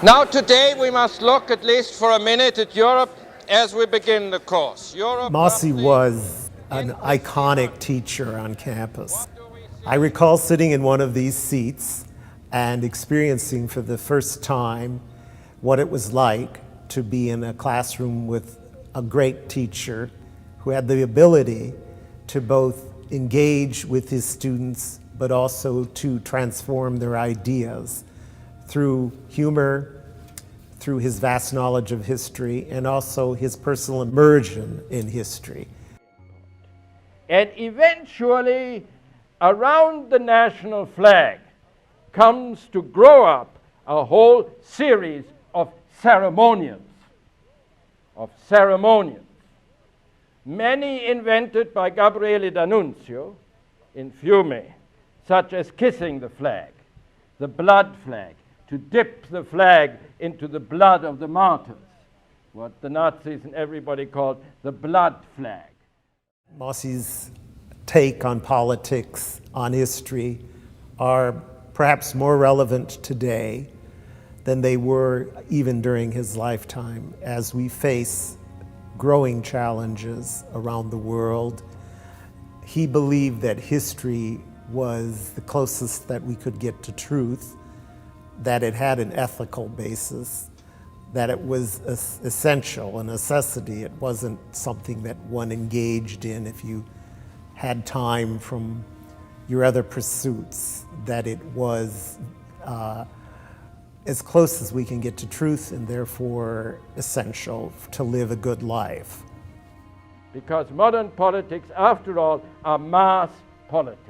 Now today we must look at least for a minute at Europe as we begin the course. Mosse was an iconic teacher on campus. I recall sitting in one of these seats and experiencing for the first time what it was like to be in a classroom with a great teacher who had the ability to both engage with his students but also to transform their ideas through humor, through his vast knowledge of history, and also his personal immersion in history. And eventually, around the national flag comes to grow up a whole series of ceremonials. Many invented by Gabriele D'Annunzio in Fiume, such as kissing the flag, the blood flag, to dip the flag into the blood of the martyrs, what the Nazis and everybody called the blood flag. Mosse's take on politics, on history, are perhaps more relevant today than they were even during his lifetime as we face growing challenges around the world. He believed that history was the closest that we could get to truth, that it had an ethical basis, that it was essential, a necessity. It wasn't something that one engaged in if you had time from your other pursuits, that it was as close as we can get to truth and therefore essential to live a good life. Because modern politics, after all, are mass politics.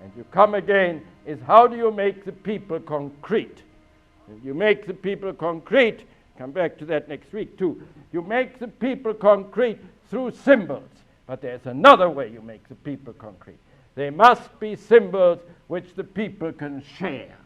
And you come again is how do you make the people concrete? If you make the people concrete, come back to that next week too, you make the people concrete through symbols. But there's another way you make the people concrete. They must be symbols which the people can share.